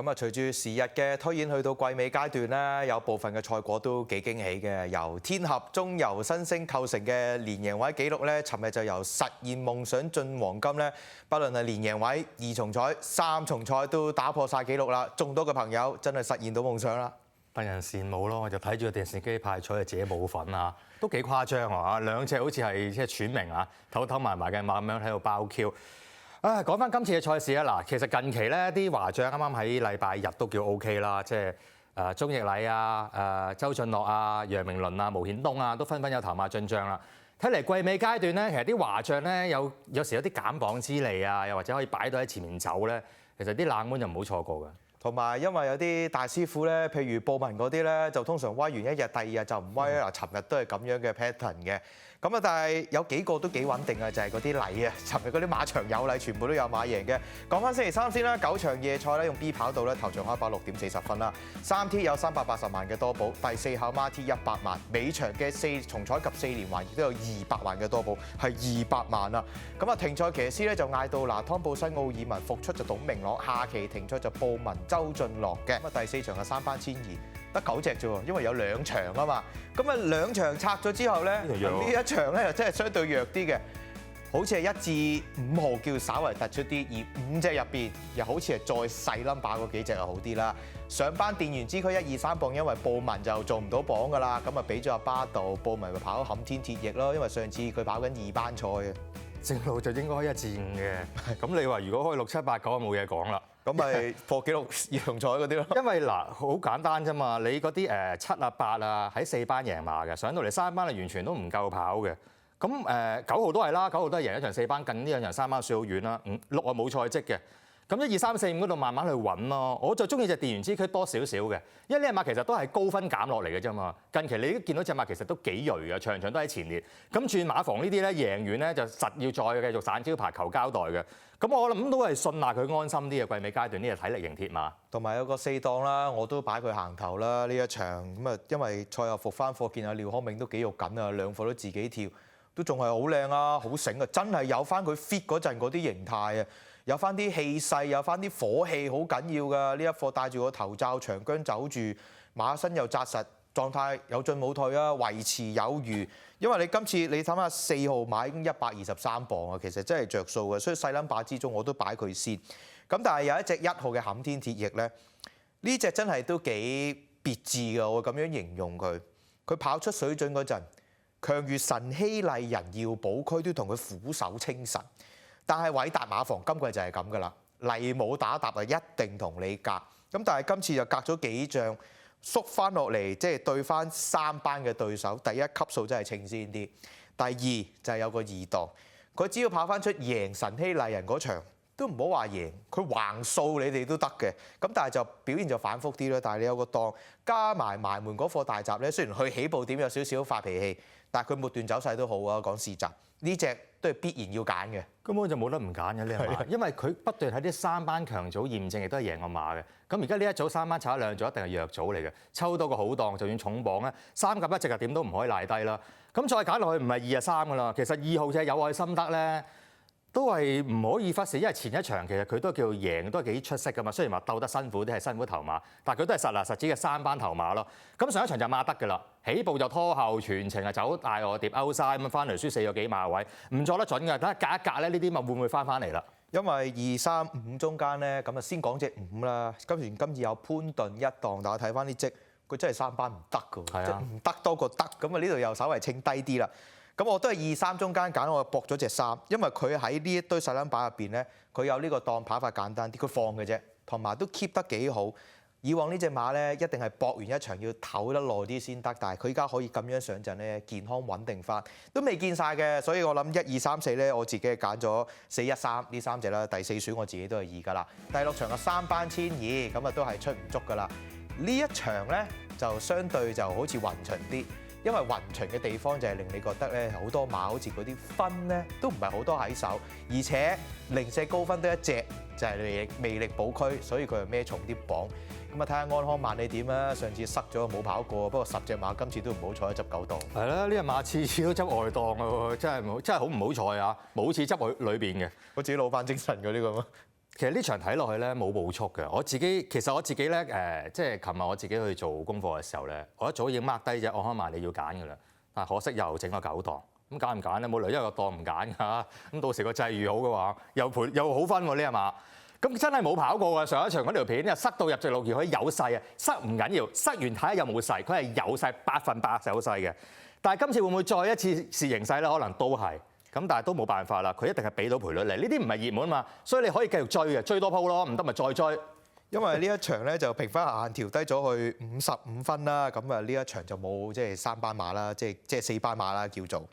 咁啊，隨住時日嘅推演，去到季尾階段咧，有部分嘅賽果都幾驚喜嘅。由天合中游新星構成嘅連贏位紀錄咧，尋日就由實現夢想進黃金咧，不論係連贏位、2重彩、3重彩都打破晒紀錄啦。眾多嘅朋友真係實現到夢想啦，戥人羨慕咯！我就睇住個電視機派彩，自己冇份啊，都幾誇張啊！兩隻好似係即係串名啊，偷埋嘅馬咁樣喺度包 Q。啊，講翻今次嘅賽事啊，嗱，其實近期咧啲華將啱啱喺禮拜日都叫 OK 啦，即係鐘易禮啊、周俊樂啊、楊明倫啊、毛顯東啊，都紛紛有頭馬進帳啦。睇嚟季尾階段咧，其實啲華將咧有時有啲減磅之利啊，又或者可以擺到喺前面走咧，其實啲冷門就唔好錯過㗎。同埋因為有啲大師傅咧，譬如布文嗰啲咧，就通常威完一日，第二日就唔威啦。尋日都係咁樣嘅 pattern 嘅。咁啊，但係有幾個都幾穩定啊，就係嗰啲禮啊，尋日嗰啲馬場有禮，全部都有馬贏嘅。講翻星期三先啦，9場夜賽咧，用 B 跑道咧，頭場開跑6.40分啦，3T 有380萬嘅多寶，第4考孖 T 100萬，尾場嘅4重彩及4連環亦都有200萬嘅多寶，係200萬啊！咁啊，停賽騎師咧就嗌到嗱，湯布西奧爾文復出就董明朗，下期停賽就布文周俊樂嘅。咁啊，第4場嘅3班千二。得9隻啫喎，因為有2場啊嘛。咁啊2場拆咗之後咧，呢一場咧又真係相對弱啲嘅，好似係1至5號叫稍為突出啲，而5隻入邊又好似係再細 number 嗰幾隻就好啲啦。上班電源之區1、2、3磅，因為布文就做唔到磅㗎啦，咁啊俾咗阿巴道，布文咪跑冚天鐵翼咯，因為上次佢跑緊2班賽嘅。正路就應該1至5嘅，咁你話如果開6、7、8、9就冇嘢講啦。咁咪破紀錄2重彩嗰啲咯。因為嗱好簡單啫嘛，你嗰啲7啊8啊喺4班贏馬嘅，上到嚟3班係完全都唔夠跑嘅。咁9號都係啦，9號都係贏一場4班，近呢兩場3班輸好遠啦。6啊冇賽績嘅。咁1、2、3、4、5嗰度慢慢去揾咯。我就中意隻電源之區多少少嘅，因為呢隻馬其實都係高分減落嚟嘅啫嘛。近期你都見到隻馬其實都幾鋭嘅，場場都喺前列。咁轉馬房呢啲咧贏完咧就實要再繼續散招牌求交代嘅。咁我諗都係信賴佢安心啲嘅季尾階段呢隻體力型鐵馬。同埋有個4檔啦，我都擺佢行頭啦呢一場。咁啊，因為賽後復翻課，見阿廖康銘都幾肉緊啊，兩課都自己跳，都仲係好靚啊，好醒啊，真係有翻佢 fit 嗰陣嗰啲形態啊！有翻啲氣勢，有翻啲火氣，好緊要㗎。呢一課帶住個頭罩長姜走住，馬身又紮實，狀態有進冇退啊，維持有餘。因為你今次你睇下4號馬已經123磅啊，其實真係着數嘅。所以細 number 之中我都擺佢先。咁但係有一隻1號嘅冚天鐵翼咧，呢隻真係都幾別致㗎，我會咁樣形容佢。佢跑出水準嗰陣，強如神希麗人耀寶區都同佢俯首稱臣。但係偉達馬房今季就係咁㗎啦，嚟冇打搭啊，一定同你隔。咁但係今次就隔咗幾仗，縮翻落嚟，即係對翻3班嘅對手。第一級數真係稱先啲，第二就係有個2檔，佢只要跑翻出贏神希麗人嗰場，都唔好話贏，佢橫掃你哋都得嘅。咁但係就表現就反覆啲啦。但係你有個檔加埋埋門嗰課大閘咧，雖然佢起步點有少少發脾氣，但係佢末段走勢都好啊。講試閘呢隻都係必然要揀嘅。根本就冇得唔揀嘅呢隻馬，因為佢不斷喺啲3班強組驗證，亦都係贏個馬嘅。咁而家呢一組3班炒2組，一定係弱組嚟嘅。抽到個好檔，就算重磅咧，3甲1隻啊，點都唔可以賴低啦。咁再揀落去唔係2啊3㗎啦。其實2號隻有愛心得咧，都係唔可以忽視，因為前一場其實佢都叫贏，都係幾出色㗎嘛。雖然話鬥得辛苦啲係辛苦頭馬，但係佢都係實牙實齒嘅3班頭馬咯。咁上一場就馬得㗎啦，起步就拖後，全程係走大外碟歐曬咁翻嚟輸4個幾馬位，唔作得準㗎。等下隔一隔咧，呢啲咪會唔會翻嚟啦？因為2、3、5中間咧，咁啊先講隻5啦。今次有潘頓1檔，但我睇翻啲績，佢真係3班唔得㗎，即係唔得多過得。咁啊呢度又稍微稱低啲啦。咁我都係2、3中間揀，我搏咗隻3，因為佢喺呢一堆細 number 入邊咧，佢有呢個檔跑法簡單啲，佢放嘅啫，同埋都 keep 得幾好。以往呢隻馬咧一定係搏完一場要唞得耐啲先得，但係佢而家可以咁樣上陣咧，健康穩定翻，都未見晒嘅。所以我諗1、2、3、4咧，我自己係揀咗4、1、3呢3隻啦。第4選我自己都係2㗎啦。第6場嘅3班千二，咁啊都係出唔足㗎啦。呢一場咧就相對就好似勻循啲。因為勻循嘅地方就係令你覺得咧好多馬好似嗰啲分咧都唔係好多喺手，而且零舍高分得一隻就係魅力寶區，所以佢係孭重啲磅。咁啊睇下安康萬里點啊，上次塞咗冇跑過，不過10隻馬今次都唔好彩執9檔。係啦，呢隻馬次次都執外檔啊，真係好唔好彩啊！冇次執佢裏邊嘅，我自己攞翻精神嗰啲咁啊。其實呢場睇落去咧冇步速嘅，我自己咧即係琴日我自己去做功課嘅時候咧，我一早已經 mark 低隻安康曼你要揀㗎啦，但係可惜又整個9檔，咁揀唔揀咧？冇理由一個檔唔揀㗎，咁到時個際遇好嘅話，又好分喎呢係嘛？咁真係冇跑過㗎，上一場嗰條片又塞到入直路橋，可以有勢啊，塞唔緊要，塞完睇下有冇勢，佢係有勢100%有勢嘅，但係今次會唔會再一次試形勢咧？可能都係。咁但係都冇辦法啦，佢一定係俾到賠率嚟。呢啲唔係熱門嘛，所以你可以繼續追嘅，追多鋪咯，唔得咪再追。因為呢一場咧就評分下限調低咗去55分啦，咁啊呢一場就冇即係3班馬啦，即係4班馬啦叫做。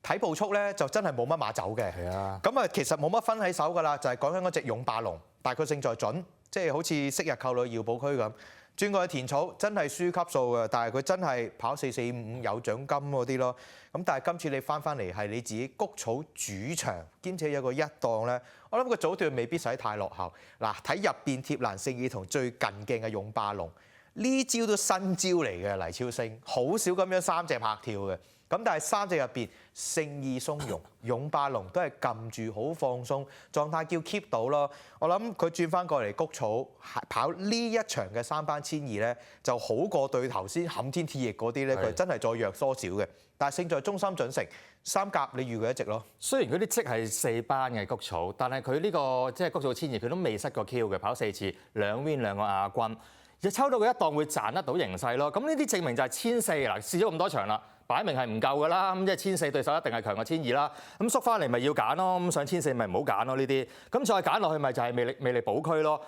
睇步速咧就真係冇乜馬走嘅。係啊。咁啊其實冇乜分喺手㗎啦，就係講緊嗰隻勇霸龍，但係佢勝在準，即係好似昔日扣女耀寶區咁。轉過去田草真係輸級數嘅，但係佢真係跑4.45有獎金嗰啲咯。咁但係今次你翻嚟係你自己谷草主場，兼且有個1檔咧，我諗個組段未必使太落後。嗱，睇入邊貼欄勝義同最近鏡嘅勇霸龍，呢招都新招嚟嘅黎超星，好少咁樣3隻拍跳嘅。咁但係3隻入邊，勝義鬆容、勇霸龍都係撳住好放鬆，狀態叫 keep 到咯。我諗佢轉翻過嚟谷草跑呢一場嘅3班1,200咧，就好過對頭先冚天鐵翼嗰啲咧，佢真係再弱疏少嘅。但係勝在中心準成3甲，你預佢一直咯。雖然嗰啲積係4班嘅谷草，但係佢呢個即係谷草1,200，佢都未失過 Q 嘅，跑4次2 win 2個亞軍，亦抽到佢一檔會賺得到形勢咯。咁呢啲證明就係1,400嗱，試咗咁多場啦。擺明係唔夠㗎啦，咁即係1,400對手一定係強過1,200啦。咁縮翻嚟咪要揀咯，咁上1,400咪唔好揀咯呢啲。咁再揀落去咪就係魅力寶區咯。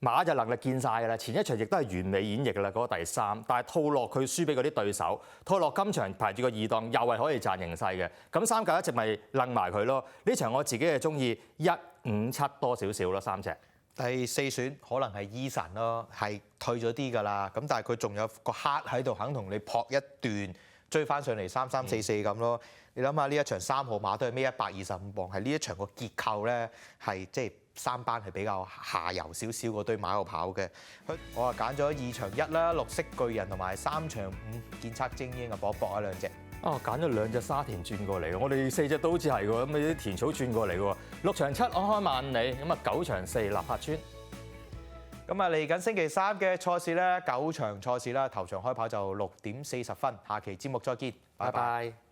馬就能力見晒㗎啦，前一場亦都係完美演繹㗎啦，嗰個第3。但係套落佢輸俾嗰啲對手，套落今場排住個2檔又係可以賺形勢嘅。咁3甲一直咪楞埋佢咯。呢場我自己係中意157多少少咯3隻。第4選可能係 Eason 咯，係退咗啲㗎啦。咁但係佢仲有個黑喺度，肯同你撲一段。追翻上嚟3344咁咯，你諗下呢一場3號馬都係孭125磅，係呢一場個結構咧係即係3班係比較下游少少嗰堆馬度跑嘅。我啊揀咗2場1啦，綠色巨人同埋3場5建測精英啊，搏啊2隻。哦，揀咗2隻沙田轉過嚟，我哋4隻都好似係喎，咁你啲田草轉過嚟喎。6場7安開萬里，咁啊9場4立柏村。咁啊，嚟緊星期3嘅賽事咧，9場賽事啦，頭場開跑就6點40分，下期節目再見，拜拜。